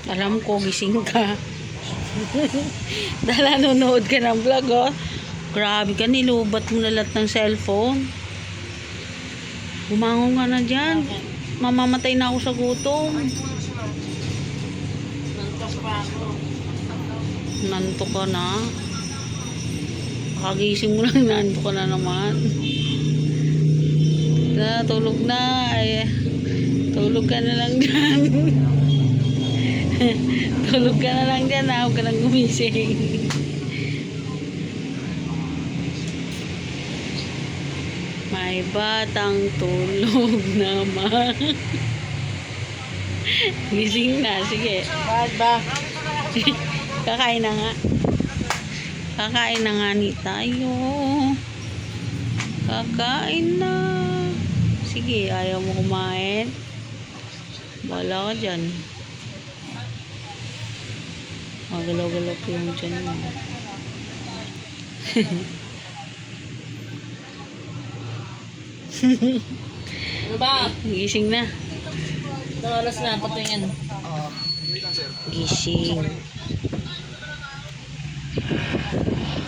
Alam ko, gising ka. Dahil nanonood ka ng vlog, oh. Grabe ka, nilubat mo na lahat ng cellphone. Bumangon ka na dyan. Mamamatay na ako sa gutom. Nanto ka na. Kagising mo lang, nanto ka na naman. Tulog na. Ay, tulog ka na lang dyan. Tulog ka na lang dyan. Huwag ka lang gumising. May batang tulog naman. Gising na. Sige. Bakit ba? Kakain na nga. Kakain na nga ni tayo. Kakain na. Sige, ayaw mo kumain. Wala ka dyan. Magalaw-galaw ko yung dyan mo. Ano ba? Gising na. Anong oras na? Patingin. Gising.